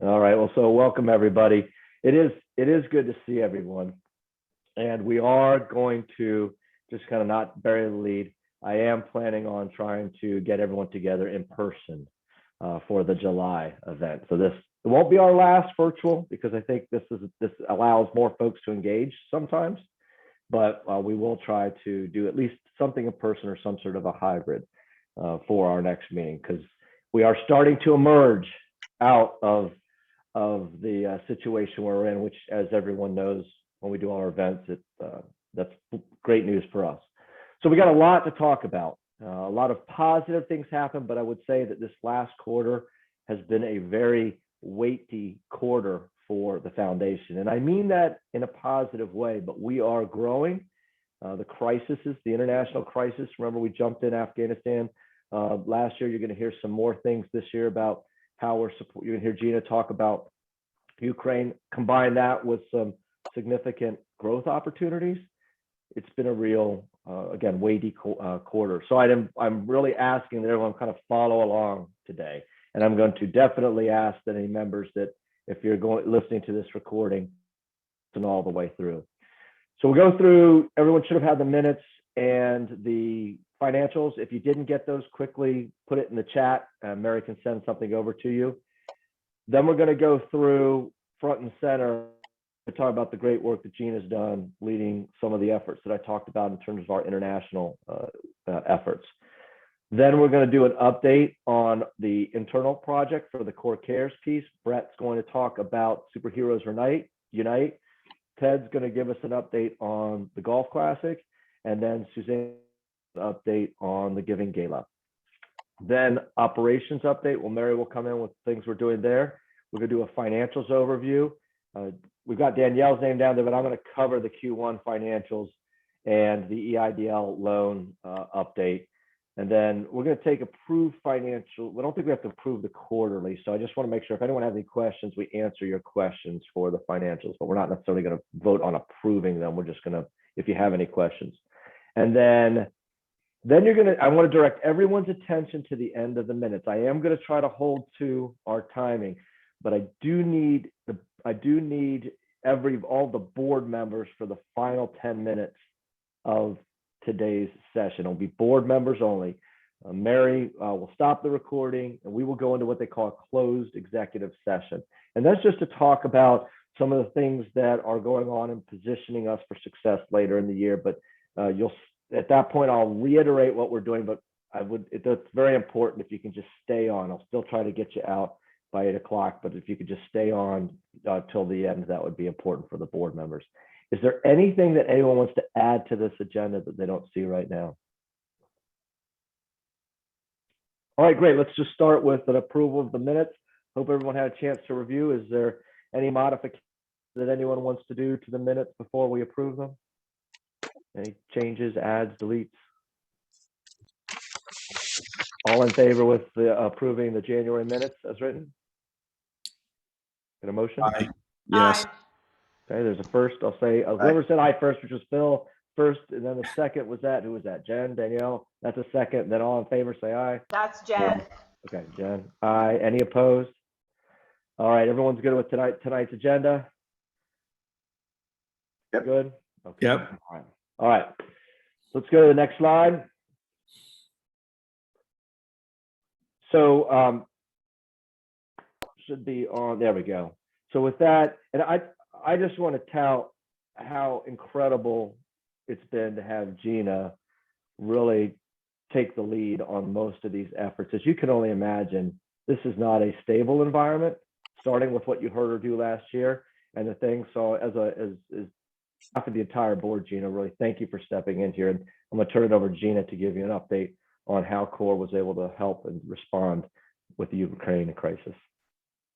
All right. Well, so welcome everybody. It is good to see everyone, and we are going to just kind of not bury the lead. I am planning on trying to get everyone together in person for the July event. So this it won't be our last virtual because I think this allows more folks to engage sometimes, but we will try to do at least something in person or some sort of a hybrid for our next meeting because we are starting to emerge out of the situation we're in, which, as everyone knows, when we do our events, that's great news for us. So we got a lot to talk about. A lot of positive things happen, but I would say that this last quarter has been a very weighty quarter for the foundation. And I mean that in a positive way, but we are growing. The crisis is the international crisis. Remember, we jumped in Afghanistan last year. You're going to hear some more things this year about how we're supporting. You're going to hear Gina talk about Ukraine. Combine that with some significant growth opportunities. It's been a real, again, weighty quarter. So I'm really asking that everyone kind of follow along today. And I'm going to definitely ask that any members that if you're listening to this recording, and all the way through. So we'll go through, everyone should have had the minutes and the financials. If you didn't get those, quickly put it in the chat. Mary can send something over to you. Then we're going to go through front and center to talk about the great work that Gina's done leading some of the efforts that I talked about in terms of our international efforts. Then we're going to do an update on the internal project for the Core Cares piece. Brett's going to talk about Superheroes Unite. Ted's going to give us an update on the Golf Classic, and then Suzanne update on the Giving Gala. Then operations update. Well, Mary will come in with things we're doing there. We're going to do a financials overview. We've got Danielle's name down there, but I'm going to cover the Q1 financials and the EIDL loan update. And then we're going to take approved financial. We don't think we have to approve the quarterly. So I just want to make sure if anyone has any questions, we answer your questions for the financials, but we're not necessarily going to vote on approving them. We're just going to, if you have any questions. And then you're going to, I want to direct everyone's attention to the end of the minutes. I am going to try to hold to our timing, but I do need all the board members for the final 10 minutes of today's session. It'll be board members only. Mary will stop the recording and we will go into what they call a closed executive session. And that's just to talk about some of the things that are going on and positioning us for success later in the year. But at that point, I'll reiterate what we're doing, but it's very important if you can just stay on. I'll still try to get you out by 8 o'clock, but if you could just stay on till the end, that would be important for the board members. Is there anything that anyone wants to add to this agenda that they don't see right now? All right, great. Let's just start with an approval of the minutes. Hope everyone had a chance to review. Is there any modifications that anyone wants to do to the minutes before we approve them? Any changes, adds, deletes? All in favor with approving the January minutes as written? Get a motion? Aye. Yes. Aye. Okay, there's a first. I'll say whoever said aye first, which was Phil first, and then the second was that. Who was that? Jen, Danielle. That's a second. Then all in favor say aye. That's Jen. Okay, Jen. Aye. Any opposed? All right, everyone's good with tonight's agenda. Yep. Good. Okay. Yep. All right. Let's go to the next slide. So should be on. There we go. So with that, and I just want to tout how incredible it's been to have Gina really take the lead on most of these efforts. As you can only imagine, this is not a stable environment, starting with what you heard her do last year and the thing. So as after the entire board, Gina, really thank you for stepping in here. And I'm going to turn it over to Gina to give you an update on how CORE was able to help and respond with the Ukraine crisis.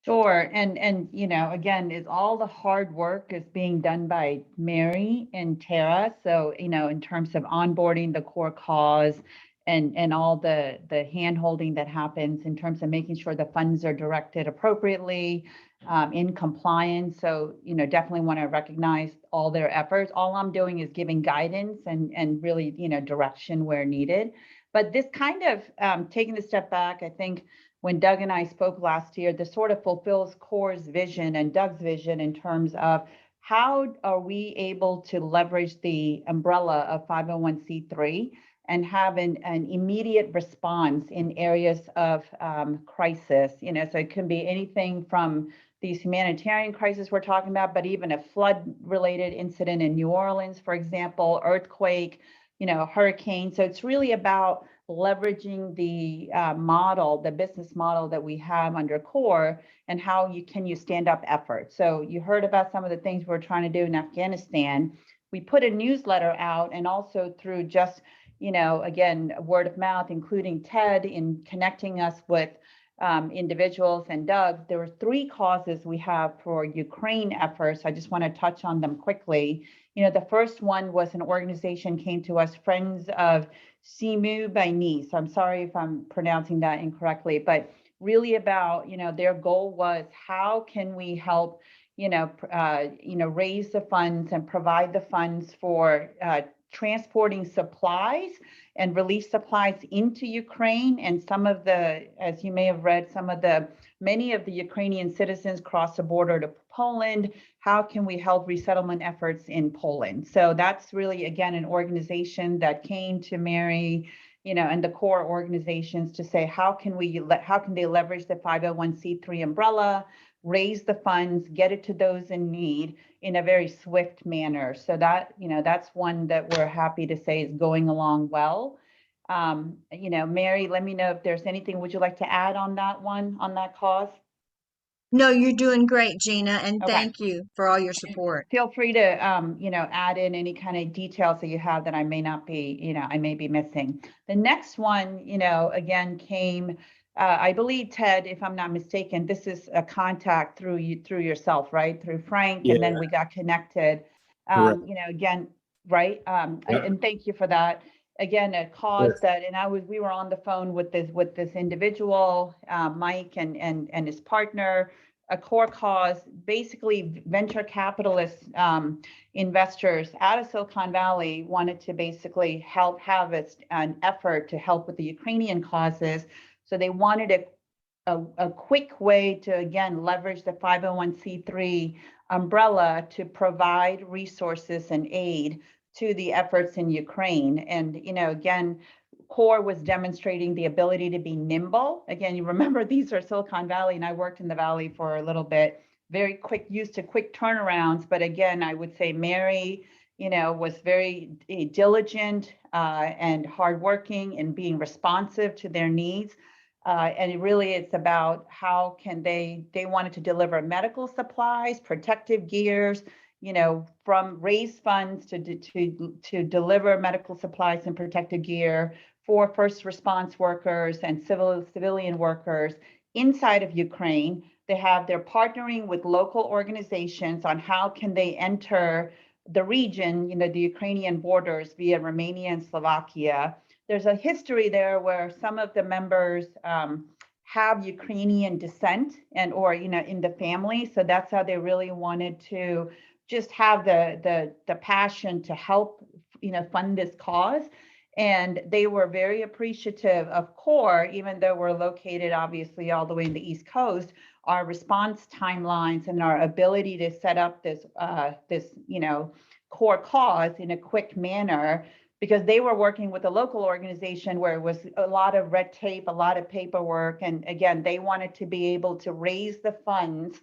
Sure. And you know, again, is all the hard work is being done by Mary and Tara. So, you know, in terms of onboarding the core cause and all the hand holding that happens in terms of making sure the funds are directed appropriately in compliance. So, you know, definitely want to recognize all their efforts. All I'm doing is giving guidance and really, you know, direction where needed. But this kind of taking a step back, I think when Doug and I spoke last year, this sort of fulfills CORE's vision and Doug's vision in terms of how are we able to leverage the umbrella of 501c3 and have an immediate response in areas of crisis. You know, so it can be anything from these humanitarian crises we're talking about, but even a flood-related incident in New Orleans, for example, earthquake, you know, hurricane. So it's really about leveraging the model, the business model that we have under CORE, and how can you stand up effort. So you heard about some of the things we're trying to do in Afghanistan. We put a newsletter out, and also through just, you know, again, word of mouth, including TED in connecting us with individuals and Doug. There were 3 causes we have for Ukraine efforts. I just want to touch on them quickly. You know, the first one was an organization came to us, Friends of Simu by Nice. I'm sorry if I'm pronouncing that incorrectly, but really about, you know, their goal was how can we help, raise the funds and provide the funds for transporting supplies and relief supplies into Ukraine. And some of the, as you may have read, many of the Ukrainian citizens cross the border to Poland. How can we help resettlement efforts in Poland? So that's really, again, an organization that came to Mary, you know, and the CORE organizations to say, how can they leverage the 501c3 umbrella, raise the funds, get it to those in need in a very swift manner. So that, you know, that's one that we're happy to say is going along well. Mary, let me know if there's anything, would you like to add on that one, on that cause? No, you're doing great, Gina, and Okay. thank you for all your support. Feel free to, add in any kind of details that you have that I may not be, I may be missing. The next one, again, came, I believe, Ted, if I'm not mistaken, this is a contact through yourself, right? Through Frank, and then we got connected. Again, right? And thank you for that. Again, a cause that, and we were on the phone with this individual, Mike and his partner, a core cause, basically venture capitalist investors out of Silicon Valley wanted to basically help have an effort to help with the Ukrainian causes. So they wanted a quick way to, again, leverage the 501c3 umbrella to provide resources and aid to the efforts in Ukraine. And, again, CORE was demonstrating the ability to be nimble. Again, you remember these are Silicon Valley, and I worked in the Valley for a little bit, very quick, used to quick turnarounds. But again, I would say Mary, was very diligent and hardworking and being responsive to their needs. And it's about how can they wanted to deliver medical supplies, protective gears, from raise funds to deliver medical supplies and protective gear for first response workers and civilian workers inside of Ukraine. They're partnering with local organizations on how can they enter the region, the Ukrainian borders via Romania and Slovakia. There's a history there where some of the members have Ukrainian descent or in the family. So that's how they really wanted to just have the passion to help, fund this cause. And they were very appreciative of CORE, even though we're located obviously all the way in the East Coast, our response timelines and our ability to set up this CORE cause in a quick manner, because they were working with a local organization where it was a lot of red tape, a lot of paperwork. And again, they wanted to be able to raise the funds,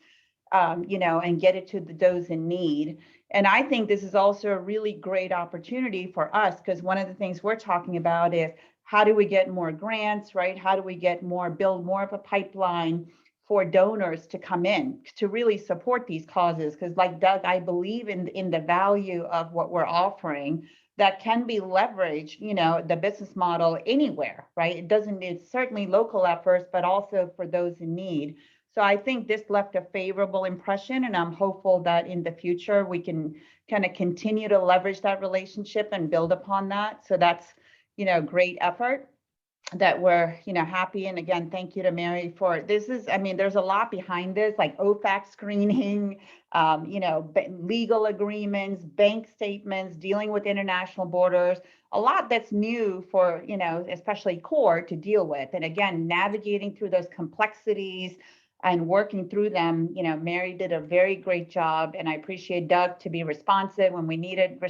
and get it to those in need. And I think this is also a really great opportunity for us, because one of the things we're talking about is how do we get more grants, right? How do we build more of a pipeline for donors to come in to really support these causes? Because like Doug, I believe in the value of what we're offering that can be leveraged, the business model anywhere, right? It's certainly local efforts, but also for those in need. So I think this left a favorable impression, and I'm hopeful that in the future we can kind of continue to leverage that relationship and build upon that. So that's, great effort. that we're, happy. And again, thank you to Mary for this. I mean, there's a lot behind this, like OFAC screening, legal agreements, bank statements, dealing with international borders, a lot that's new for, especially core to deal with. And again, navigating through those complexities and working through them, Mary did a very great job. And I appreciate Doug to be responsive when we needed,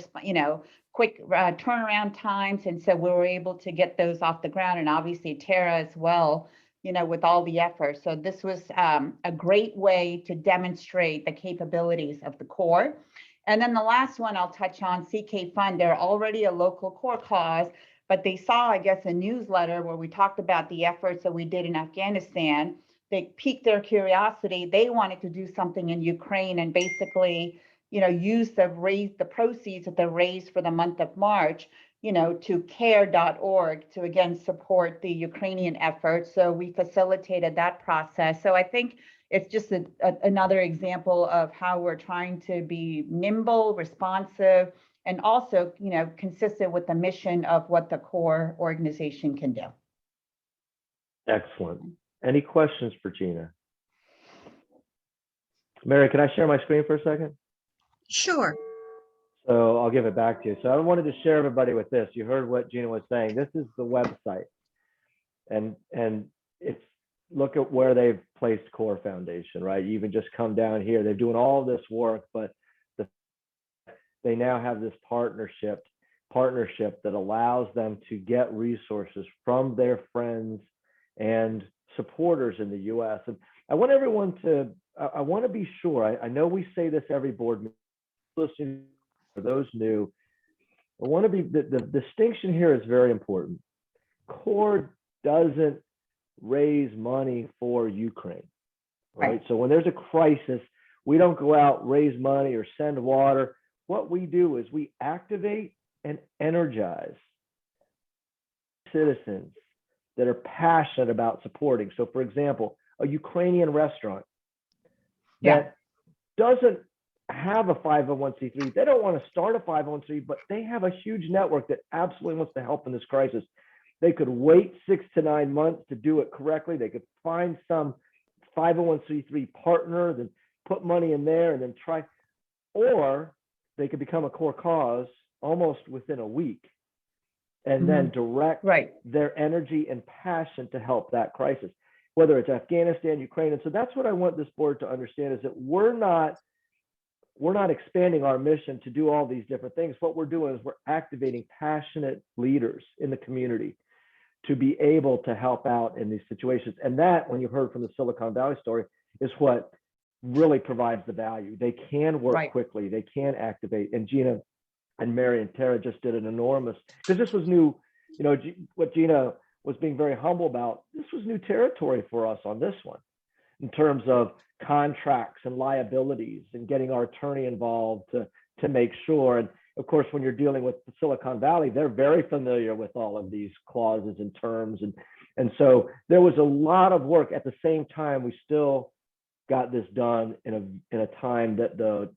quick turnaround times. And so we were able to get those off the ground, and obviously Tara as well, with all the effort. So this was a great way to demonstrate the capabilities of the core. And then the last one I'll touch on, CK Fund. They're already a local core cause, but they saw, I guess, a newsletter where we talked about the efforts that we did in Afghanistan. They piqued their curiosity. They wanted to do something in Ukraine, and basically use the proceeds that they raised for the month of March, to care.org to again support the Ukrainian effort. So we facilitated that process. So I think it's just another example of how we're trying to be nimble, responsive, and also, consistent with the mission of what the core organization can do. Excellent. Any questions for Gina? Mary, can I share my screen for a second? Sure. So I'll give it back to you. So I wanted to share everybody with this. You heard what Gina was saying. This is the website. And it's, look at where they've placed Core Foundation, right? You even just come down here. They're doing all this work, but they now have this partnership that allows them to get resources from their friends and supporters in the US. And I want everyone to, I want to be sure, I know we say this every board meeting, listening for those new, I want to be, the distinction here is very important. Core doesn't raise money for Ukraine, right? So when there's a crisis, we don't go out, raise money or send water. What we do is we activate and energize citizens that are passionate about supporting. So for example, a Ukrainian restaurant that doesn't have a 501c3, they don't want to start a 501c3, but they have a huge network that absolutely wants to help in this crisis. They could wait 6 to 9 months to do it correctly. They could find some 501c3 partner, then put money in there and then try, or they could become a core cause almost within a week and then direct their energy and passion to help that crisis, whether it's Afghanistan, Ukraine. And so that's what I want this board to understand, is that we're not expanding our mission to do all these different things. What we're doing is we're activating passionate leaders in the community to be able to help out in these situations. And that, when you heard from the Silicon Valley story, is what really provides the value. They can work quickly, they can activate. And Gina and Mary and Tara just did an enormous, because this was new, what Gina was being very humble about, this was new territory for us on this one, in terms of contracts and liabilities and getting our attorney involved to make sure. And of course, when you're dealing with the Silicon Valley, they're very familiar with all of these clauses and terms. And so there was a lot of work. At the same time, we still got this done in a time that the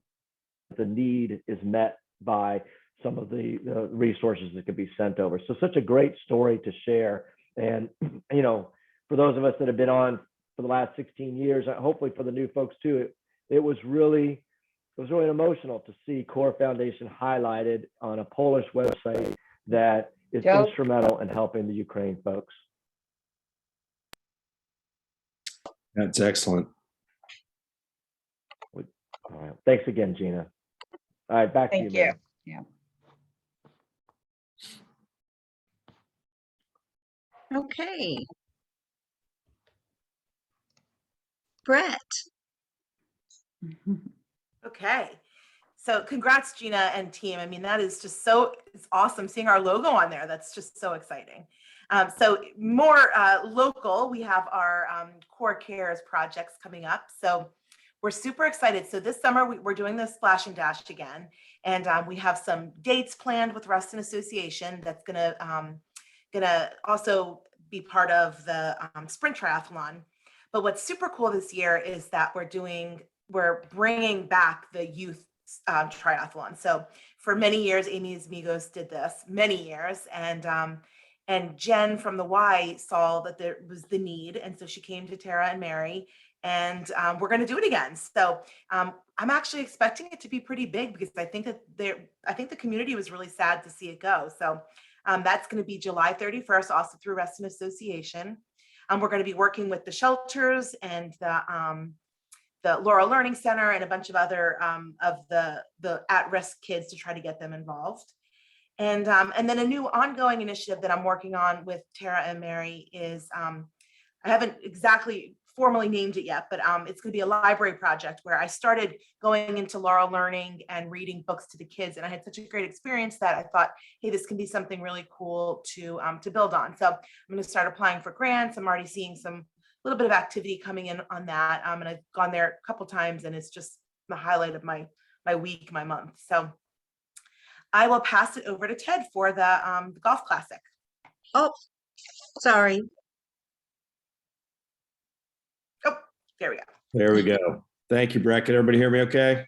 need is met by some of the resources that could be sent over. So such a great story to share. And, for those of us that have been on for the last 16 years, hopefully for the new folks too, it was really emotional to see Core Foundation highlighted on a Polish website that is instrumental in helping the Ukraine folks. That's excellent. All right. Thanks again, Gina. All right, back to you, Mary. Yeah. Okay. Brett. Okay. So congrats, Gina and team. I mean, that is just it's awesome seeing our logo on there. That's just so exciting. So more local, we have our Core Cares projects coming up. So we're super excited. So this summer we're doing the Splash and Dash again. And we have some dates planned with Ruston Association that's gonna also be part of the sprint triathlon. But what's super cool this year is that we're bringing back the youth triathlon. So for many years, Amy's Amigos did this, many years. And And Jen from the Y saw that there was the need. And so she came to Tara and Mary, and we're going to do it again. So I'm actually expecting it to be pretty big, because I think the community was really sad to see it go. So that's going to be July 31st, also through Reston Association. We're going to be working with the shelters and the Laurel Learning Center and a bunch of other of the at-risk kids to try to get them involved. And then a new ongoing initiative that I'm working on with Tara and Mary is, I haven't exactly formally named it yet, but it's going to be a library project where I started going into Laurel Learning and reading books to the kids. And I had such a great experience that I thought, hey, this can be something really cool to build on. So I'm going to start applying for grants. I'm already seeing some little bit of activity coming in on that. And I've gone there a couple times, and it's just the highlight of my week, my month. So I will pass it over to Ted for the Golf Classic. Oh, sorry. Oh, there we go. There we go. Thank you, Brett. Can everybody hear me okay?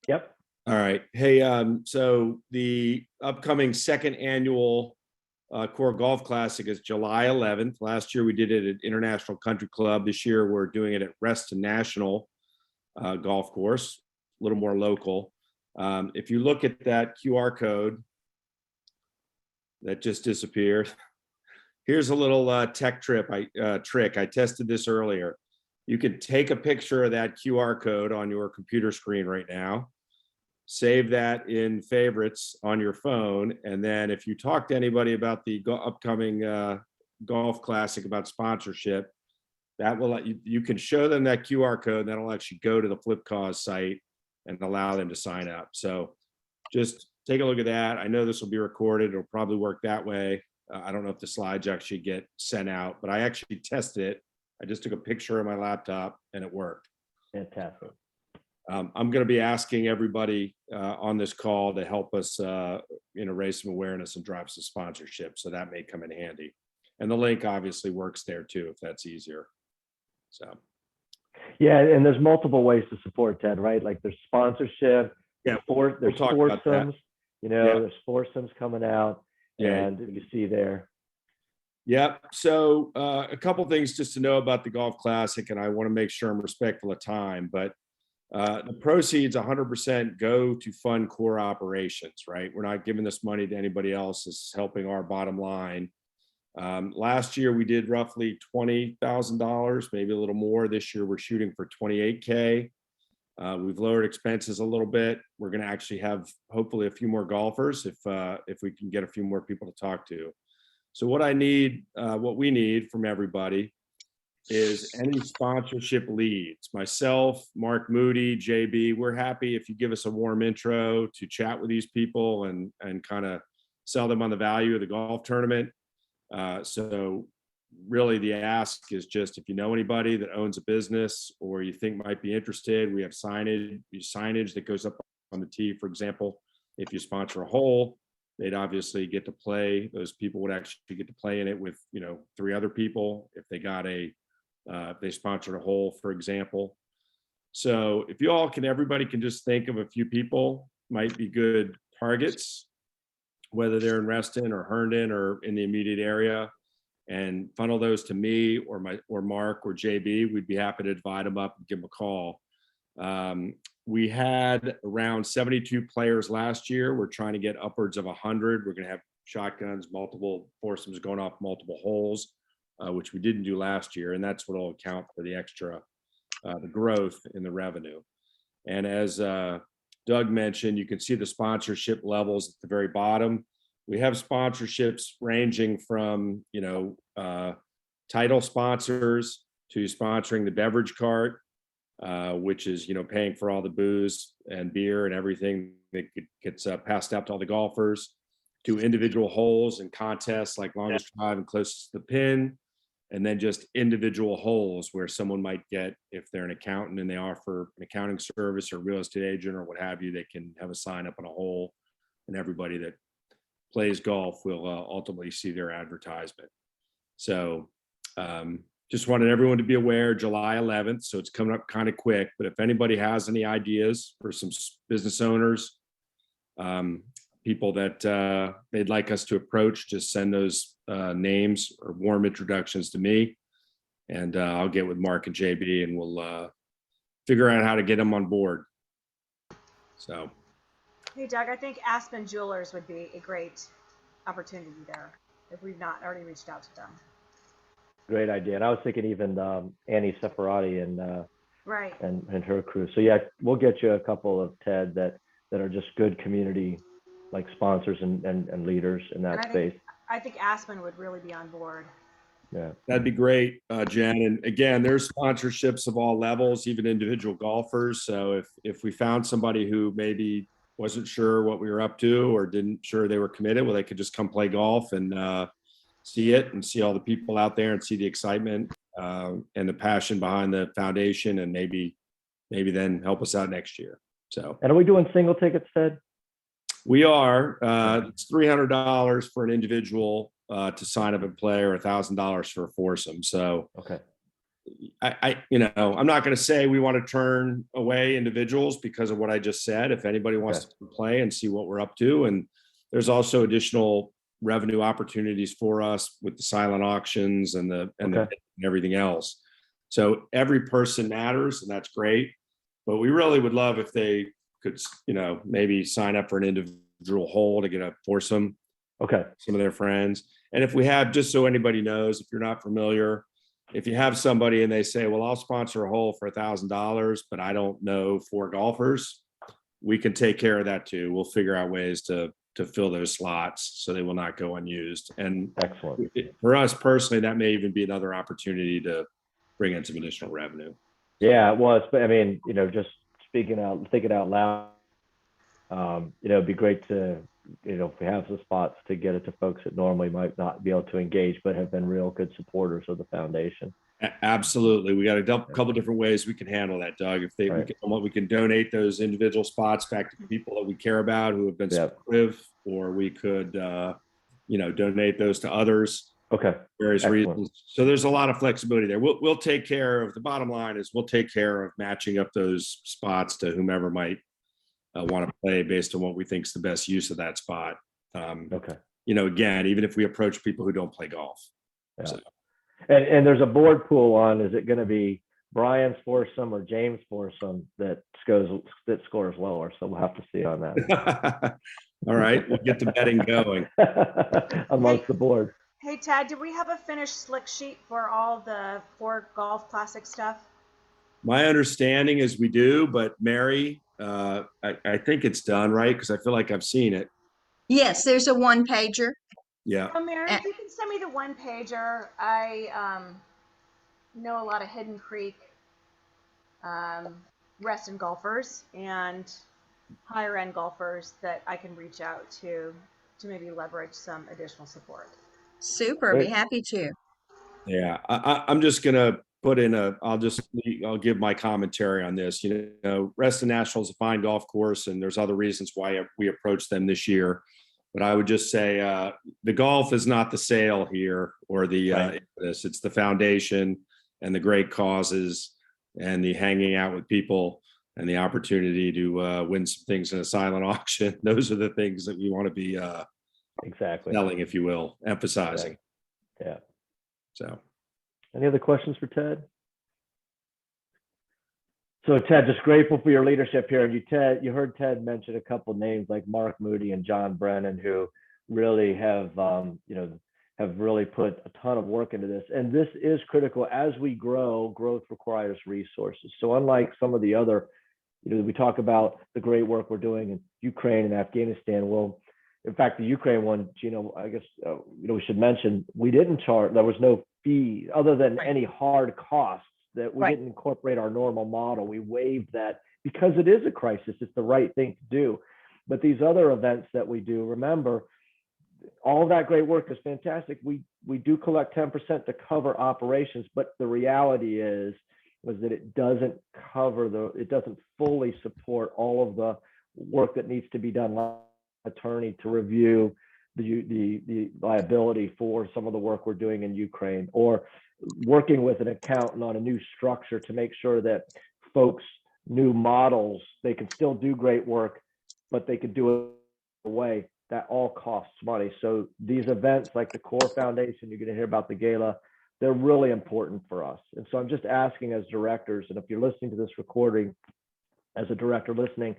Yep. All right. Hey, so the upcoming second annual Core Golf Classic is July 11th. Last year we did it at International Country Club. This year we're doing it at Reston National Golf Course, a little more local. If you look at that QR code that just disappeared, here's a little tech trick. I tested this earlier. You can take a picture of that QR code on your computer screen right now, save that in favorites on your phone, and then if you talk to anybody about the upcoming Golf Classic about sponsorship, that will let you can show them that QR code, and that'll actually go to the FlipCause site and allow them to sign up. So just take a look at that. I know this will be recorded. It'll probably work that way. I don't know if the slides actually get sent out, but I actually tested it. I just took a picture of my laptop and it worked. Fantastic. I'm going to be asking everybody on this call to help us raise some awareness and drive some sponsorship. So that may come in handy. And the link obviously works there too, if that's easier. So. Yeah, and there's multiple ways to support Ted, right? Like there's sponsorship, Yeah, there's talk about that. foursomes, Yeah. there's foursomes coming out, Yeah. and you see there. Yep. So a couple things just to know about the Golf Classic, and I want to make sure I'm respectful of time, but the proceeds 100% go to fund core operations, right? We're not giving this money to anybody else. It's helping our bottom line. Last year we did roughly $20,000, maybe a little more. This year we're shooting for 28K. We've lowered expenses a little bit. We're going to actually have hopefully a few more golfers if we can get a few more people to talk to. So what we need from everybody is any sponsorship leads. Myself, Mark Moody, JB, we're happy if you give us a warm intro to chat with these people and kind of sell them on the value of the golf tournament. So really the ask is just if you know anybody that owns a business or you think might be interested, we have signage that goes up on the tee. For example, if you sponsor a hole, they'd obviously get to play. Those people would actually get to play in it with 3 other people if they got if they sponsored a hole, for example. So if everybody can just think of a few people might be good targets, whether they're in Reston or Herndon or in the immediate area, and funnel those to me or Mark or JB, we'd be happy to divide them up and give them a call. We had around 72 players last year. We're trying to get upwards of 100. We're going to have shotguns, multiple foursomes going off multiple holes, which we didn't do last year. And that's what will account for the extra, the growth in the revenue. And as Doug mentioned, you can see the sponsorship levels at the very bottom. We have sponsorships ranging from, title sponsors to sponsoring the beverage cart, which is, paying for all the booze and beer and everything that gets passed out to all the golfers, to individual holes and contests like longest drive and closest to the pin, and then just individual holes where someone might get, if they're an accountant and they offer an accounting service or real estate agent or what have you, they can have a sign up on a hole, and everybody that plays golf will ultimately see their advertisement. So just wanted everyone to be aware, July 11th, so it's coming up kind of quick, but if anybody has any ideas for some business owners, people that they'd like us to approach, just send those names or warm introductions to me. And I'll get with Mark and JB and we'll figure out how to get them on board. So, Hey, Doug, I think Aspen Jewelers would be a great opportunity there if we've not already reached out to them. Great idea. And I was thinking even Annie Separati and Right. and her crew. So yeah, we'll get you a couple of Ted that are just good community like sponsors and leaders in that space. I think Aspen would really be on board. Yeah. that'd be great, Jen. And again, there's sponsorships of all levels, even individual golfers. So if we found somebody who maybe wasn't sure what we were up to or didn't sure they were committed, well, they could just come play golf and see it and see all the people out there and see the excitement and the passion behind the foundation, and maybe then help us out next year. So, And are we doing single tickets, Ted? we are. It's $300 for an individual to sign up and play, or $1,000 for a foursome. So Okay. I'm not going to say we want to turn away individuals because of what I just said. If anybody wants to play and see what we're up to, and there's also additional revenue opportunities for us with the silent auctions and and everything else. So every person matters, and that's great. But we really would love if they could, maybe sign up for an individual hole to get a foursome. Okay. Some of their friends. And if we have, just so anybody knows, if you're not familiar, if you have somebody and they say, well, I'll sponsor a hole for $1,000, but I don't know 4 golfers, we can take care of that too. We'll figure out ways to fill those slots so they will not go unused. And Excellent. for us personally, that may even be another opportunity to bring in some additional revenue. Yeah, it was. But I mean, just thinking out loud, it'd be great to, if we have some spots, to get it to folks that normally might not be able to engage, but have been real good supporters of the foundation. Absolutely. We got a couple different ways we can handle that, Doug. If we can donate those individual spots back to people that we care about who have been supportive, or we could, donate those to others. Okay. Various Excellent. reasons. So there's a lot of flexibility there. We'll take care of, the bottom line is we'll take care of matching up those spots to whomever might want to play based on what we think is the best use of that spot. Okay. Again, even if we approach people who don't play golf. Yeah. So. And there's a board pool on, is it going to be Brian's foursome or James' foursome that scores lower? So we'll have to see on that. All right. We'll get the betting going. Amongst the board. Hey, Ted, do we have a finished slick sheet for all the 4 Golf Classic stuff? My understanding is we do, but Mary, I think it's done, right? Because I feel like I've seen it. Yes, there's a one pager. Yeah. Oh, Mary, if you can send me the one pager. I know a lot of Hidden Creek Reston golfers and higher end golfers that I can reach out to maybe leverage some additional support. Super, be happy to. Yeah, I'm just gonna put in I'll give my commentary on this. Reston National is a fine golf course, and there's other reasons why we approached them this year. But I would just say the golf is not the sale here or the it's the foundation and the great causes and the hanging out with people and the opportunity to win some things in a silent auction. Those are the things that we want to be selling, if you will, emphasizing. Yeah. So, any other questions for Ted? So Ted, just grateful for your leadership here. And you heard Ted mention a couple names like Mark Moody and John Brennan, who really have really put a ton of work into this. And this is critical as we grow. Growth requires resources. So unlike some of the other, we talk about the great work we're doing in Ukraine and Afghanistan. Well, in fact, the Ukraine one, Gino, I guess we should mention we didn't charge. There was no fee other than any hard costs that we didn't incorporate our normal model. We waived that because it is a crisis. It's the right thing to do. But these other events that we do, remember, all of that great work is fantastic. We do collect 10% to cover operations, but the reality was that it doesn't it doesn't fully support all of the work that needs to be done. Attorney to review the liability for some of the work we're doing in Ukraine, or working with an accountant on a new structure to make sure that folks' new models, they can still do great work, but they could do it away that all costs money. So these events like the Core Foundation, you're going to hear about the gala, they're really important for us. And so I'm just asking as directors, and if you're listening to this recording as a director listening,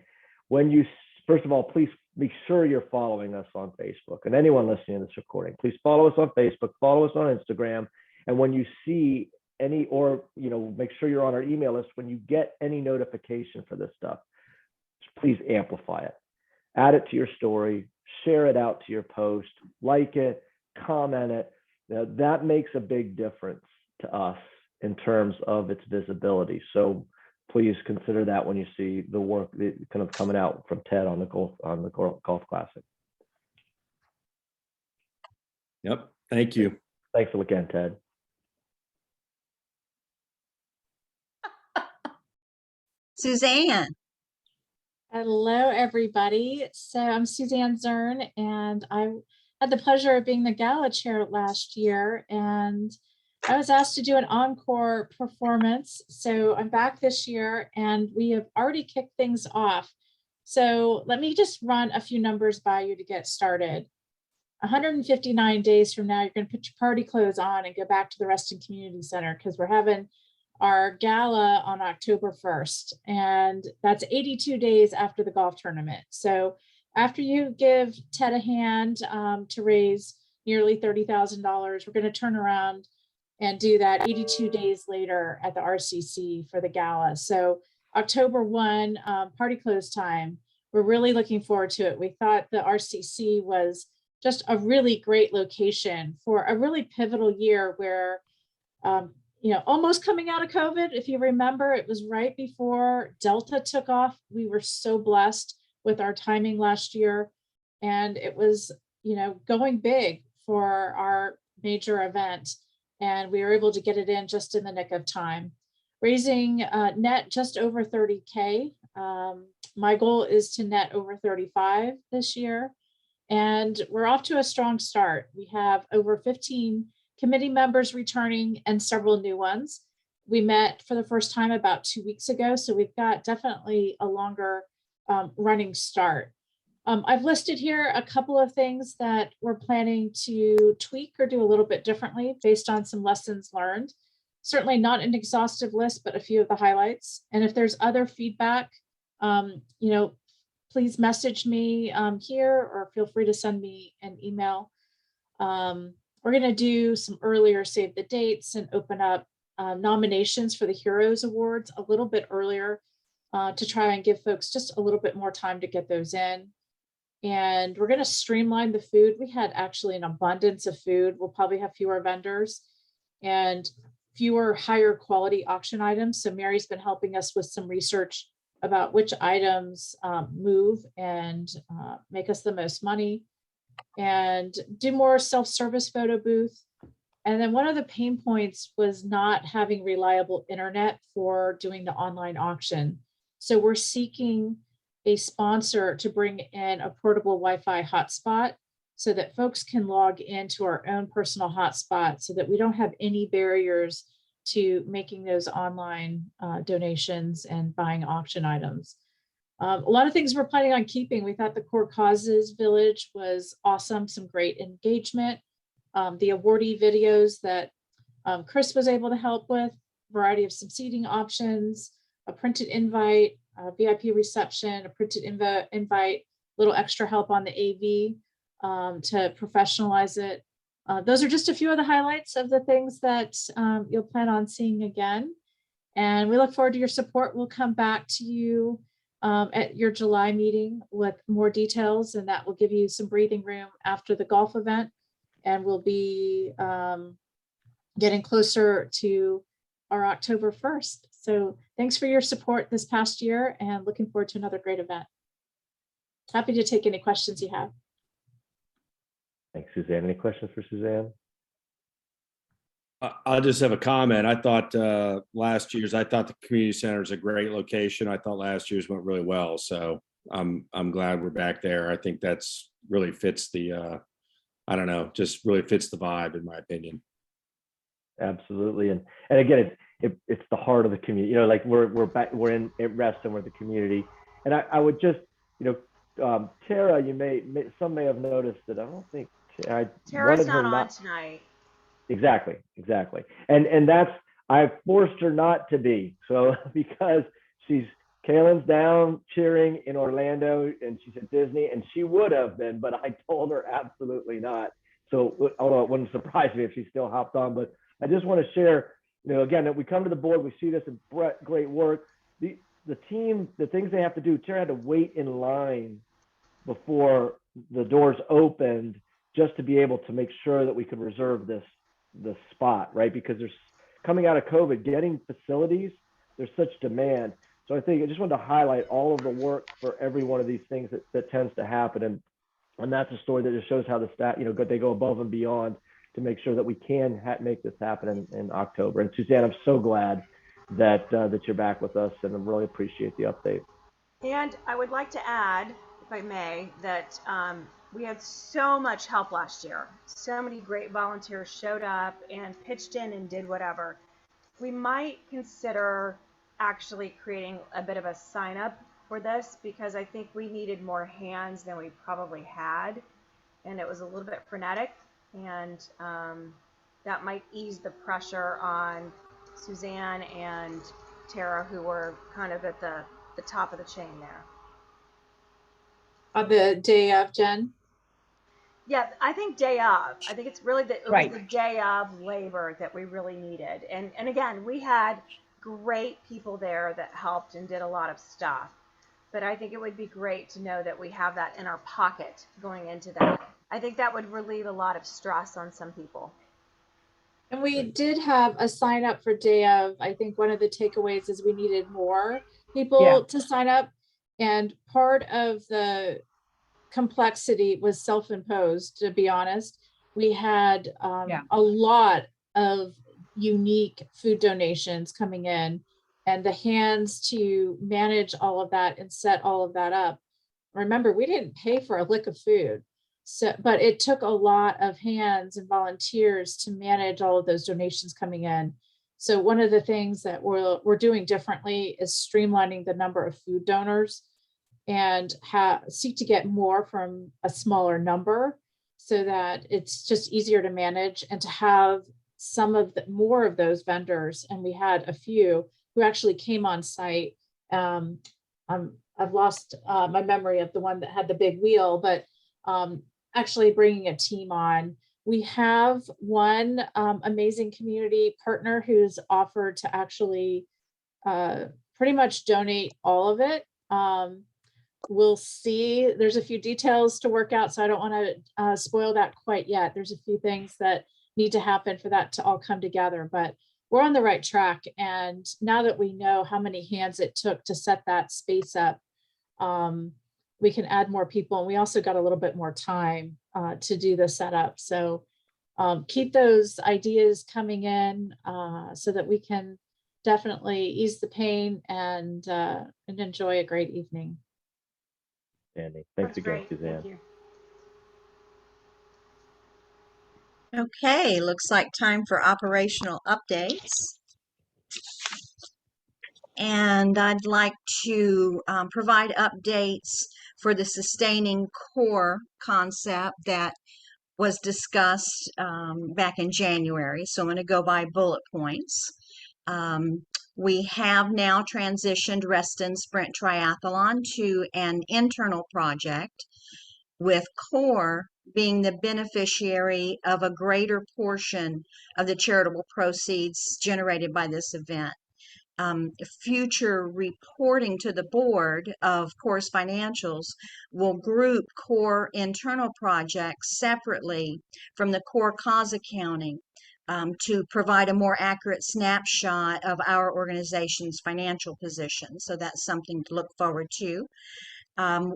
when you, first of all, please make sure you're following us on Facebook, and anyone listening to this recording, please follow us on Facebook, follow us on Instagram. And when you see any, or, you know, make sure you're on our email list, when you get any notification for this stuff, please amplify it, add it to your story, share it out to your post, like it, comment it. Now, that makes a big difference to us in terms of its visibility. So please consider that when you see the work that kind of coming out from Ted on the Golf Classic. Yep. Thank you. Thanks again, Ted. Suzanne. Hello, everybody. So I'm Suzanne Zern, and I had the pleasure of being the gala chair last year, and I was asked to do an encore performance. So I'm back this year, and we have already kicked things off. So let me just run a few numbers by you to get started. 159 days from now, you're going to put your party clothes on and go back to the Reston Community Center, because we're having our gala on October 1st, and that's 82 days after the golf tournament. So after you give Ted a hand to raise nearly $30,000, we're going to turn around and do that 82 days later at the RCC for the gala. So October 1, party close time. We're really looking forward to it. We thought the RCC was just a really great location for a really pivotal year where you know, almost coming out of COVID. If you remember, it was right before Delta took off. We were so blessed with our timing last year, and it was, you know, going big for our major event, and we were able to get it in just in the nick of time, raising net just over 30K. My goal is to net over 35 this year, and we're off to a strong start. We have over 15 committee members returning and several new ones. We met for the first time about 2 weeks ago, so we've got definitely a longer running start. I've listed here a couple of things that we're planning to tweak or do a little bit differently based on some lessons learned. Certainly not an exhaustive list, but a few of the highlights. And if there's other feedback, you know, please message me here, or feel free to send me an email. We're going to do some earlier save the dates and open up nominations for the Heroes Awards a little bit earlier to try and give folks just a little bit more time to get those in. And we're going to streamline the food. We had actually an abundance of food. We'll probably have fewer vendors and fewer higher quality auction items. So Mary's been helping us with some research about which items move and make us the most money, and do more self-service photo booth. And then one of the pain points was not having reliable internet for doing the online auction. So we're seeking a sponsor to bring in a portable Wi-Fi hotspot so that folks can log into our own personal hotspot, so that we don't have any barriers to making those online donations and buying auction items. A lot of things we're planning on keeping. We thought the Core Causes Village was awesome, some great engagement. The awardee videos that Chris was able to help with, variety of some seating options, a printed invite, a VIP reception, a printed invite, little extra help on the AV to professionalize it. Those are just a few of the highlights of the things that you'll plan on seeing again. And we look forward to your support. We'll come back to you at your July meeting with more details, and that will give you some breathing room after the golf event. And we'll be getting closer to our October 1st. So thanks for your support this past year, and looking forward to another great event. Happy to take any questions you have. Thanks, Suzanne. Any questions for Suzanne? I'll just have a comment. I thought I thought the community center is a great location. I thought last year's went really well. So I'm glad we're back there. I think that's really fits the, I don't know, just really fits the vibe, in my opinion. Absolutely. And again, it's the heart of the community. You know, like we're back, we're in at Reston, we're the community. And I would just, you know, Tara, some may have noticed that I don't think I Tara's wanted her not on not. tonight. Exactly. And that's, I forced her not to be. So because Kaylin's down cheering in Orlando and she's at Disney, and she would have been, but I told her absolutely not. So although it wouldn't surprise me if she still hopped on, but I just want to share, again, that we come to the board, we see this in great work. The team, the things they have to do, Tara had to wait in line before the doors opened just to be able to make sure that we could reserve this spot, right? Because there's, coming out of COVID, getting facilities, there's such demand. So I think I just wanted to highlight all of the work for every one of these things that tends to happen. And that's a story that just shows how the staff, they go above and beyond to make sure that we can make this happen in October. And Suzanne, I'm so glad that you're back with us, and I really appreciate the update. And I would like to add, if I may, that we had so much help last year. So many great volunteers showed up and pitched in and did whatever. We might consider actually creating a bit of a sign up for this, because I think we needed more hands than we probably had, and it was a little bit frenetic, and that might ease the pressure on Suzanne and Tara, who were kind of at the top of the chain there. On the day of, Jen? Yeah, I think day of. I think it's really it Right. was the day of labor that we really needed. And again, we had great people there that helped and did a lot of stuff. But I think it would be great to know that we have that in our pocket going into that. I think that would relieve a lot of stress on some people. And we did have a sign up for day of. I think one of the takeaways is we needed more people to sign up. And part of the complexity was self-imposed, to be honest. We had a lot of unique food donations coming in, and the hands to manage all of that and set all of that up. Remember, we didn't pay for a lick of food. So, but it took a lot of hands and volunteers to manage all of those donations coming in. So one of the things that we're doing differently is streamlining the number of food donors and seek to get more from a smaller number, so that it's just easier to manage, and to have more of those vendors. And we had a few who actually came on site. I've lost my memory of the one that had the big wheel, but actually bringing a team on. We have one amazing community partner who's offered to actually pretty much donate all of it. We'll see. There's a few details to work out, so I don't want to spoil that quite yet. There's a few things that need to happen for that to all come together, but we're on the right track. And now that we know how many hands it took to set that space up, we can add more people. And we also got a little bit more time to do the setup. So keep those ideas coming in so that we can definitely ease the pain and enjoy a great evening. Andy, thanks That's again, great. Suzanne. Thank you. Okay, looks like time for operational updates. And I'd like to provide updates for the sustaining core concept that was discussed back in January. So I'm going to go by bullet points. We have now transitioned Reston Sprint Triathlon to an internal project, with CORE being the beneficiary of a greater portion of the charitable proceeds generated by this event. Future reporting to the board of CORE's financials will group CORE internal projects separately from the CORE cause accounting to provide a more accurate snapshot of our organization's financial position. So that's something to look forward to.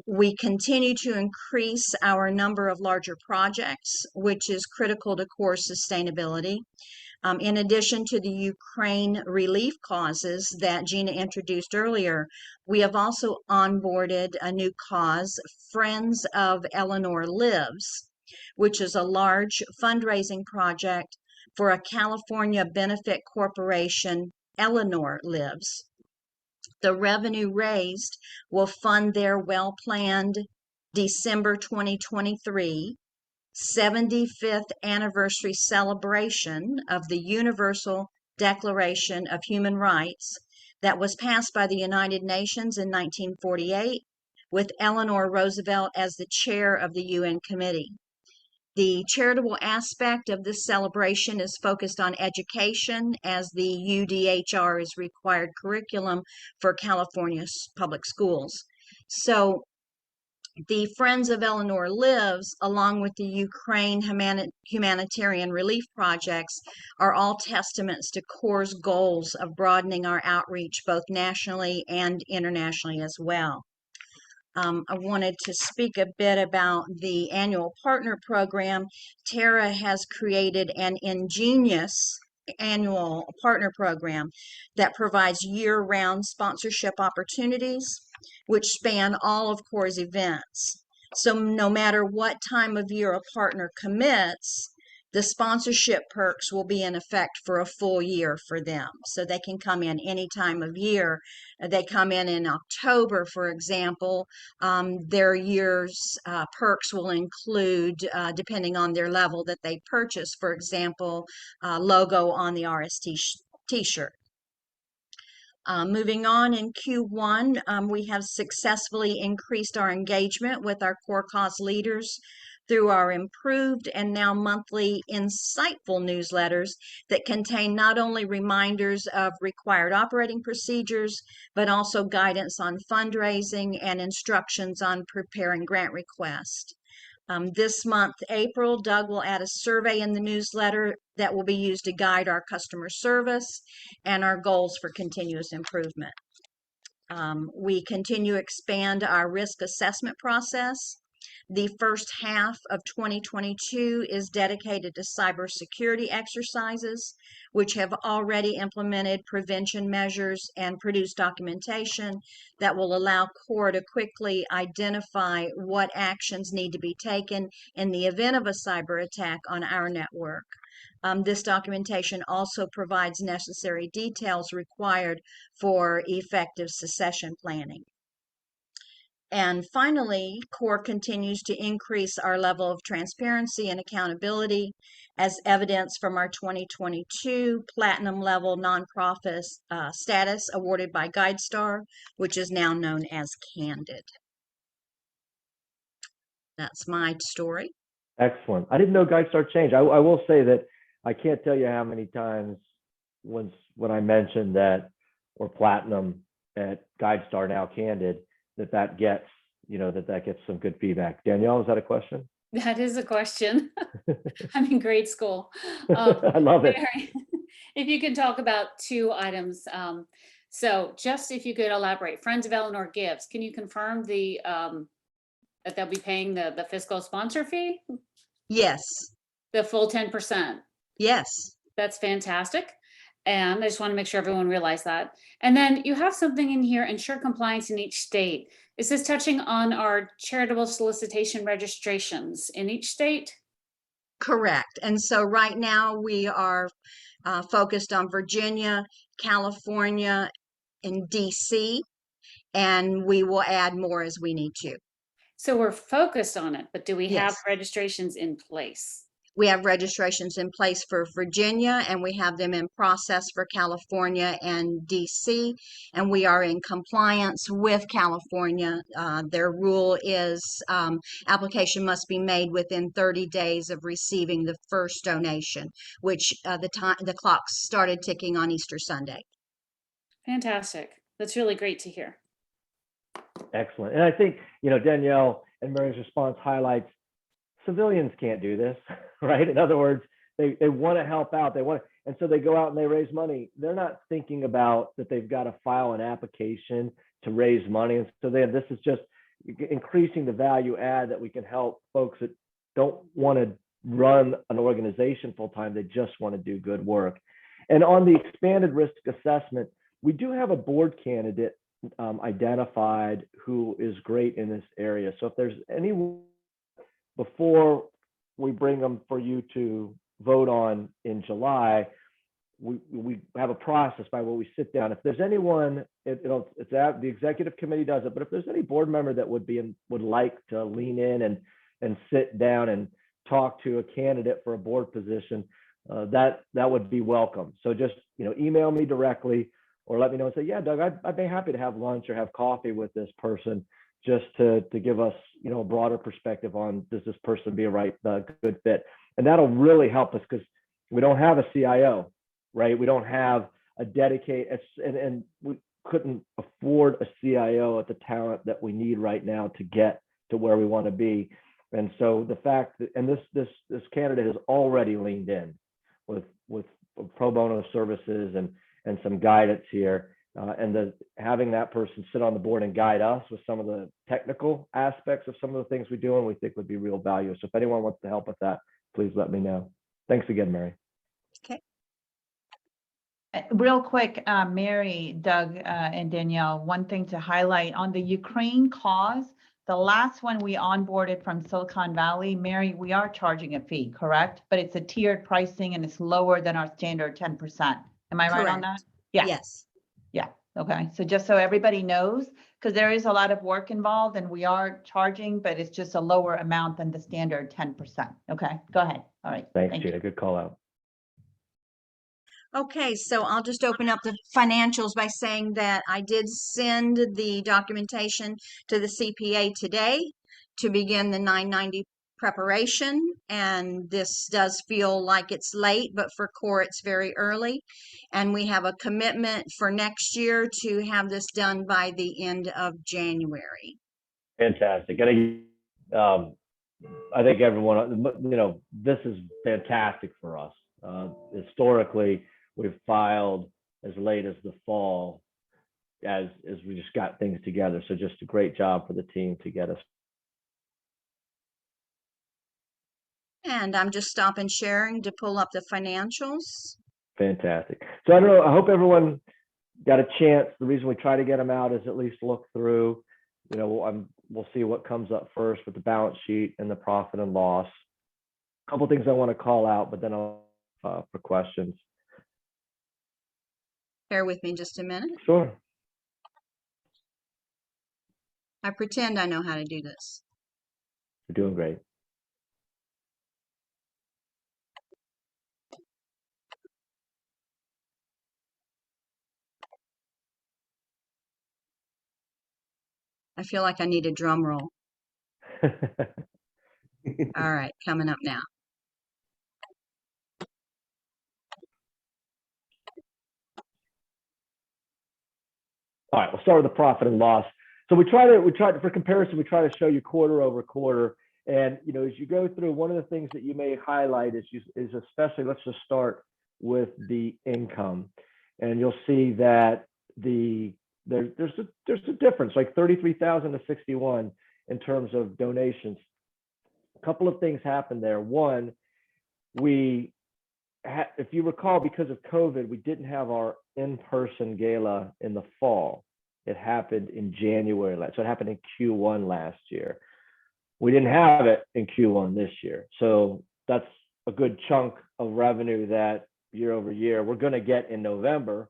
We continue to increase our number of larger projects, which is critical to CORE sustainability. In addition to the Ukraine relief causes that Gina introduced earlier, we have also onboarded a new cause, Friends of Eleanor Lives, which is a large fundraising project for a California benefit corporation, Eleanor Lives. The revenue raised will fund their well-planned December 2023 75th anniversary celebration of the Universal Declaration of Human Rights that was passed by the United Nations in 1948, with Eleanor Roosevelt as the chair of the UN committee. The charitable aspect of this celebration is focused on education, as the UDHR is required curriculum for California public schools. So the Friends of Eleanor Lives, along with the Ukraine humanitarian relief projects, are all testaments to CORE's goals of broadening our outreach both nationally and internationally as well. I wanted to speak a bit about the annual partner program. Tara has created an ingenious annual partner program that provides year-round sponsorship opportunities which span all of CORE's events. So no matter what time of year a partner commits, the sponsorship perks will be in effect for a full year for them. So they can come in any time of year. They come in October, for example. Their year's perks will include, depending on their level that they purchase, for example, logo on the RST t-shirt. Moving on, in Q1, we have successfully increased our engagement with our core cause leaders through our improved and now monthly insightful newsletters that contain not only reminders of required operating procedures, but also guidance on fundraising and instructions on preparing grant requests. This month, April, Doug will add a survey in the newsletter that will be used to guide our customer service and our goals for continuous improvement. We continue to expand our risk assessment process. The first half of 2022 is dedicated to cybersecurity exercises, which have already implemented prevention measures and produced documentation that will allow CORE to quickly identify what actions need to be taken in the event of a cyber attack on our network. This documentation also provides necessary details required for effective succession planning. And finally, CORE continues to increase our level of transparency and accountability, as evidenced from our 2022 platinum level nonprofit status awarded by GuideStar, which is now known as Candid. That's my story. Excellent. I didn't know GuideStar changed. I will say that I can't tell you how many times when I mentioned that or platinum at GuideStar, now Candid, that gets, that gets some good feedback. Danielle, is that a question? That is a question. I'm in grade school. I love it. Mary, if you could talk about two items. So just if you could elaborate, Friends of Eleanor Gives, can you confirm that they'll be paying the fiscal sponsor fee? Yes. The full 10%? Yes. That's fantastic. And I just want to make sure everyone realized that. And then you have something in here, ensure compliance in each state. Is this touching on our charitable solicitation registrations in each state? Correct. And so right now we are focused on Virginia, California, and DC, and we will add more as we need to. So we're focused on it, but do we have Yes. registrations in place? We have registrations in place for Virginia, and we have them in process for California and DC, and we are in compliance with California. Their rule is application must be made within 30 days of receiving the first donation, which the clock started ticking on Easter Sunday. Fantastic. That's really great to hear. Excellent. And I think, Danielle and Mary's response highlights civilians can't do this, right? In other words, they want to help out. And so they go out and they raise money. They're not thinking about that they've got to file an application to raise money. And so this is just increasing the value add that we can help folks that don't want to run an organization full time. They just want to do good work. And on the expanded risk assessment, we do have a board candidate identified who is great in this area. So if there's anyone before we bring them for you to vote on in July, we have a process by where we sit down. If there's anyone, it's that the executive committee does it, but if there's any board member that would like to lean in and sit down and talk to a candidate for a board position, that would be welcome. So just, email me directly or let me know and say, yeah, Doug, I'd be happy to have lunch or have coffee with this person, just to give us, a broader perspective on, does this person be a good fit? And that'll really help us, because we don't have a CIO, right? We don't have a dedicated, and we couldn't afford a CIO at the talent that we need right now to get to where we want to be. And so the fact that, and this candidate has already leaned in with pro bono services and some guidance here, and having that person sit on the board and guide us with some of the technical aspects of some of the things we do, and we think would be real value. So if anyone wants to help with that, please let me know. Thanks again, Mary. Okay. Real quick, Mary, Doug, and Danielle, one thing to highlight on the Ukraine cause, the last one we onboarded from Silicon Valley, Mary, we are charging a fee, correct? But it's a tiered pricing and it's lower than our standard 10%. Am I right on that? Yeah. Yes. Yeah. Okay. So just so everybody knows, because there is a lot of work involved and we are charging, but it's just a lower amount than the standard 10%. Okay. Go ahead. All right. Thanks, Thank Gina. you. Good call out. Okay, so I'll just open up the financials by saying that I did send the documentation to the CPA today to begin the 990 preparation. And this does feel like it's late, but for core, it's very early. And we have a commitment for next year to have this done by the end of January. Fantastic. And I think everyone, this is fantastic for us. Historically, we've filed as late as the fall as we just got things together. So just a great job for the team to get us. And I'm just stopping sharing to pull up the financials. Fantastic. So I don't know, I hope everyone got a chance. The reason we try to get them out is at least look through, we'll see what comes up first with the balance sheet and the profit and loss. A couple of things I want to call out, but then I'll for questions. Bear with me just a minute. Sure. I pretend I know how to do this. You're doing great. I feel like I need a drum roll. All right, coming up now. All right, we'll start with the profit and loss. So we try to, for comparison, we try to show you quarter over quarter. And, as you go through, one of the things that you may highlight is especially, let's just start with the income. And you'll see that there's a difference, like 33,000 to 61 in terms of donations. A couple of things happened there. One, if you recall, because of COVID, we didn't have our in-person gala in the fall. It happened in January. So it happened in Q1 last year. We didn't have it in Q1 this year. So that's a good chunk of revenue that year over year we're going to get in November,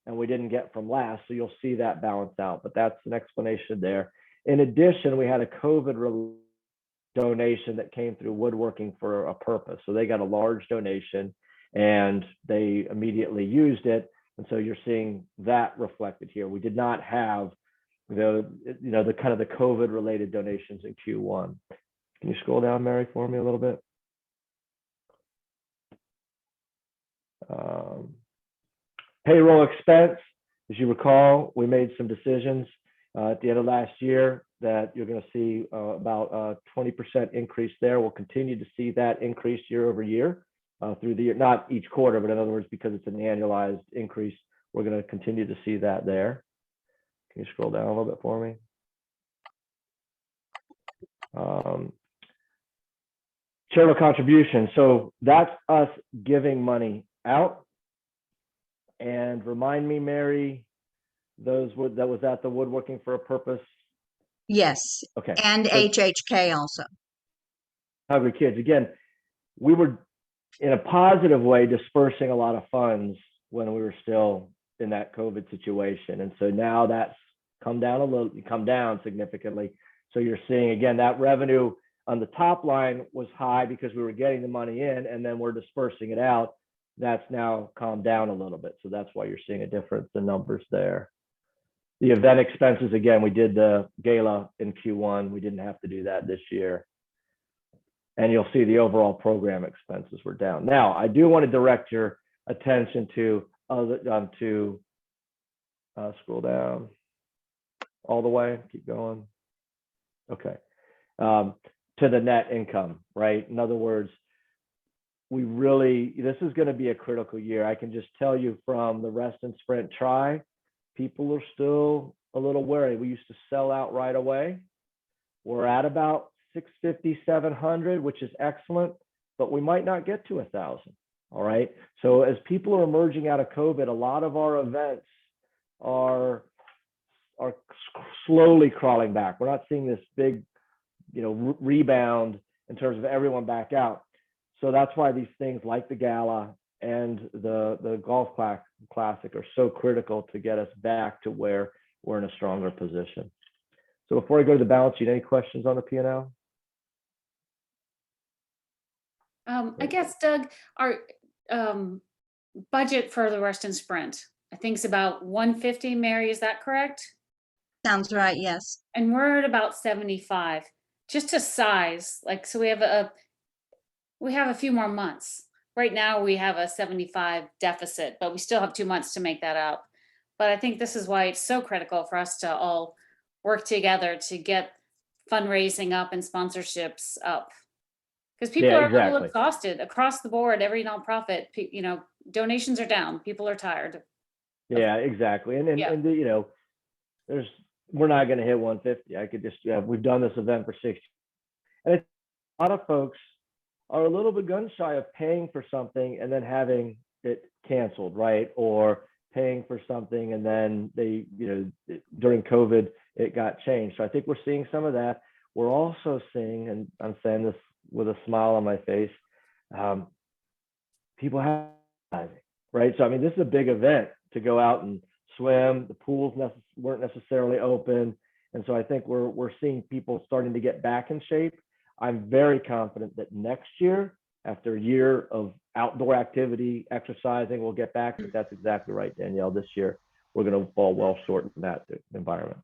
and we didn't get from last. So you'll see that balance out, but that's an explanation there. In addition, we had a COVID donation that came through Woodworking for a Purpose. So they got a large donation and they immediately used it. And so you're seeing that reflected here. We did not have the kind of the COVID related donations in Q1. Can you scroll down, Mary, for me a little bit? Payroll expense, as you recall, we made some decisions at the end of last year that you're going to see about a 20% increase there. We'll continue to see that increase year over year through the year, not each quarter, but in other words, because it's an annualized increase, we're going to continue to see that there. Can you scroll down a little bit for me? Charitable contribution. So that's us giving money out. And remind me, Mary, that was at the Woodworking for a Purpose? Yes. Okay. And So, HHK also. Hungry Kids. Again, we were in a positive way dispersing a lot of funds when we were still in that COVID situation. And so now that's come down significantly. So you're seeing, again, that revenue on the top line was high because we were getting the money in and then we're dispersing it out. That's now calmed down a little bit. So that's why you're seeing a difference in numbers there. The event expenses, again, we did the gala in Q1. We didn't have to do that this year. And you'll see the overall program expenses were down. Now, I do want to direct your attention to scroll down all the way, keep going. Okay. To the net income, right? In other words, this is going to be a critical year. I can just tell you from the Rest and Sprint try, people are still a little wary. We used to sell out right away. We're at about 650, 700, which is excellent, but we might not get to 1,000. All right. So as people are emerging out of COVID, a lot of our events are slowly crawling back. We're not seeing this big, rebound in terms of everyone back out. So that's why these things like the gala and the golf classic are so critical to get us back to where we're in a stronger position. So before I go to the balance sheet, any questions on the P&L? I guess, Doug, our budget for the Rest and Sprint, I think it's about 150. Mary, is that correct? Sounds right, yes. And we're at about 75. Just to size, so we have a few more months. Right now we have a 75 deficit, but we still have 2 months to make that up. But I think this is why it's so critical for us to all work together to get fundraising up and sponsorships up. Because people are a little exhausted across the board, every nonprofit, donations are down, people are tired. Yeah, exactly. And we're not going to hit 150. I could just, we've done this event for 60. And a lot of folks are a little bit gun shy of paying for something and then having it canceled, right? Or paying for something and then they, during COVID, it got changed. So I think we're seeing some of that. We're also seeing, and I'm saying this with a smile on my face, people have, right? So, I mean, this is a big event to go out and swim. The pools weren't necessarily open. And so I think we're seeing people starting to get back in shape. I'm very confident that next year, after a year of outdoor activity, exercising, we'll get back. But that's exactly right, Danielle. This year, we're going to fall well short in that environment.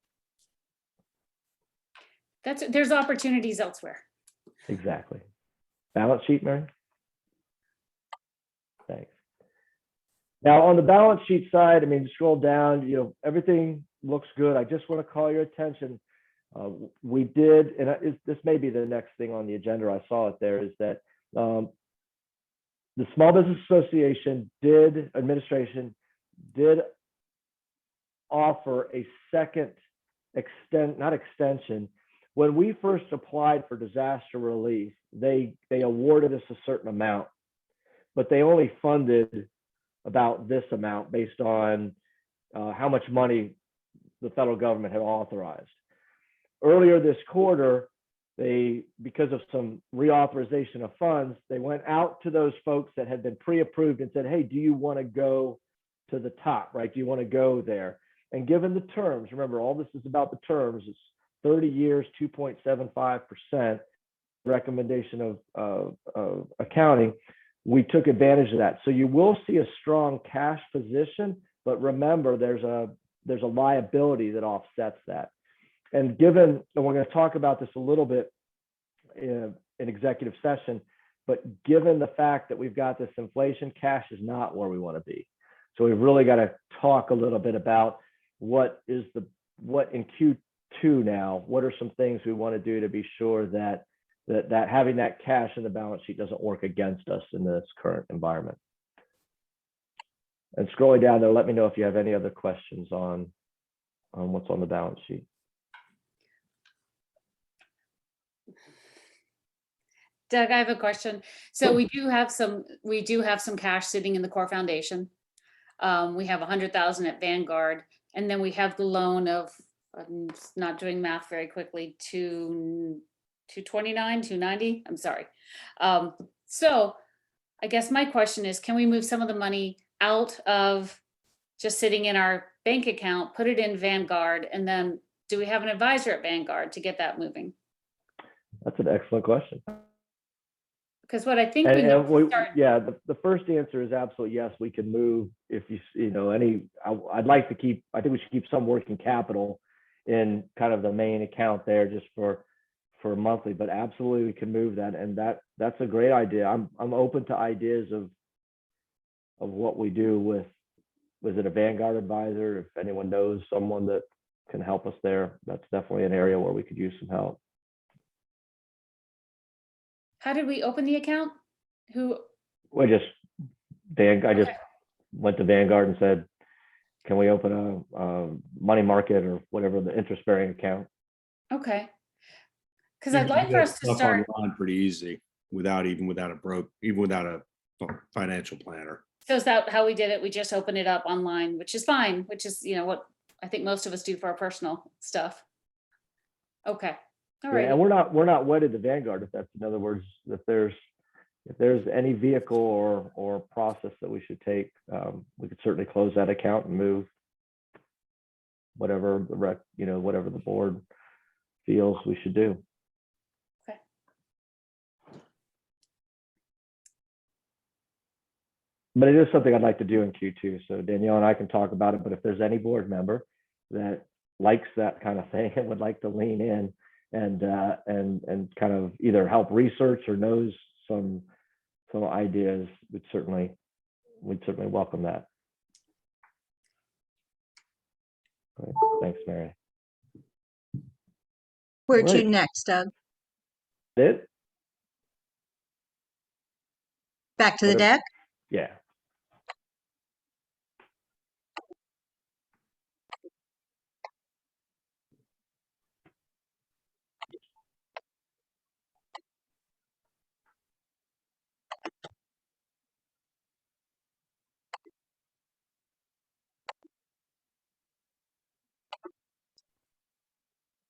There's opportunities elsewhere. Exactly. Balance sheet, Mary? Thanks. Now, on the balance sheet side, I mean, scroll down, everything looks good. I just want to call your attention. We did, and this may be the next thing on the agenda, I saw it there, is that the Small Business Association administration did offer a second not extension. When we first applied for disaster relief, they awarded us a certain amount, but they only funded about this amount based on how much money the federal government had authorized. Earlier this quarter, because of some reauthorization of funds, they went out to those folks that had been pre-approved and said, hey, do you want to go to the top, right? Do you want to go there? And given the terms, remember, all this is about the terms, it's 30 years, 2.75% recommendation of accounting, we took advantage of that. So you will see a strong cash position, but remember, there's a liability that offsets that. And we're going to talk about this a little bit in executive session, but given the fact that we've got this inflation, cash is not where we want to be. So we've really got to talk a little bit about what in Q2 now, what are some things we want to do to be sure that having that cash in the balance sheet doesn't work against us in this current environment. And scrolling down there, let me know if you have any other questions on what's on the balance sheet. Doug, I have a question. So we do have some cash sitting in the Core Foundation. We have 100,000 at Vanguard, and then we have the loan of, I'm not doing math very quickly, 229, 290. I'm sorry. So I guess my question is, can we move some of the money out of just sitting in our bank account, put it in Vanguard, and then do we have an advisor at Vanguard to get that moving? That's an excellent question. Because what I think we And, need and we, to start, yeah, the first answer is absolutely yes, we can move if you know, I'd like to keep, I think we should keep some working capital in kind of the main account there just for monthly, but absolutely we can move that. And that's a great idea. I'm open to ideas of what we do with, was it a Vanguard advisor? If anyone knows someone that can help us there, that's definitely an area where we could use some help. how did we open the account? Who, I just Okay. went to Vanguard and said, can we open a money market or whatever, the interest bearing account? okay. Because You I'd can like do for that us to stuff start, online pretty easy without a financial planner. so is that how we did it? We just opened it up online, which is fine, which is, you know, what I think most of us do for our personal stuff. Okay, all Yeah, right. and we're not wedded to Vanguard, if that's, in other words, if there's any vehicle or process that we should take, we could certainly close that account and move whatever whatever the board feels we should do. Okay. But it is something I'd like to do in Q2. So Danielle and I can talk about it, but if there's any board member that likes that kind of thing and would like to lean in and kind of either help research or knows some ideas, we'd certainly welcome that. All right. Thanks, Mary. Where All to right. next, Doug? It? Back to the Whatever. deck? Yeah.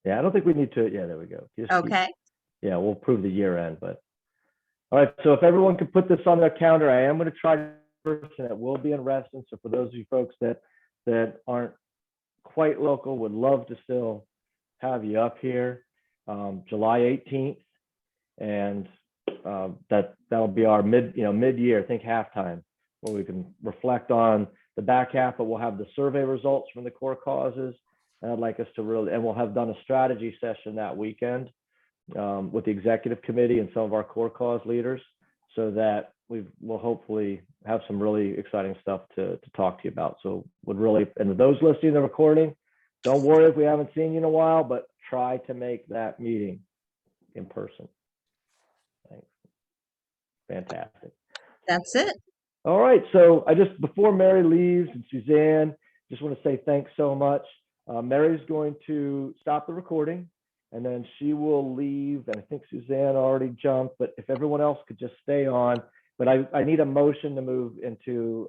Yeah, I don't think we need to. Yeah, there we go. Just keep- Okay. yeah, we'll prove the year end, but all right. So if everyone could put this on their calendar, I am going to try person that will be in Reston. So for those of you folks that aren't quite local, would love to still have you up here, July 18th, and that'll be our mid-year, I think halftime, where we can reflect on the back half, but we'll have the survey results from the core causes. And I'd like us to really, and we'll have done a strategy session that weekend with the executive committee and some of our core cause leaders, so that we'll hopefully have some really exciting stuff to talk to you about. So would really, and those listening to the recording, don't worry if we haven't seen you in a while, but try to make that meeting in person. Thanks. Fantastic. That's it. All right, so before Mary leaves and Suzanne, just want to say thanks so much. Mary's going to stop the recording and then she will leave. And I think Suzanne already jumped, but if everyone else could just stay on, but I need a motion to move into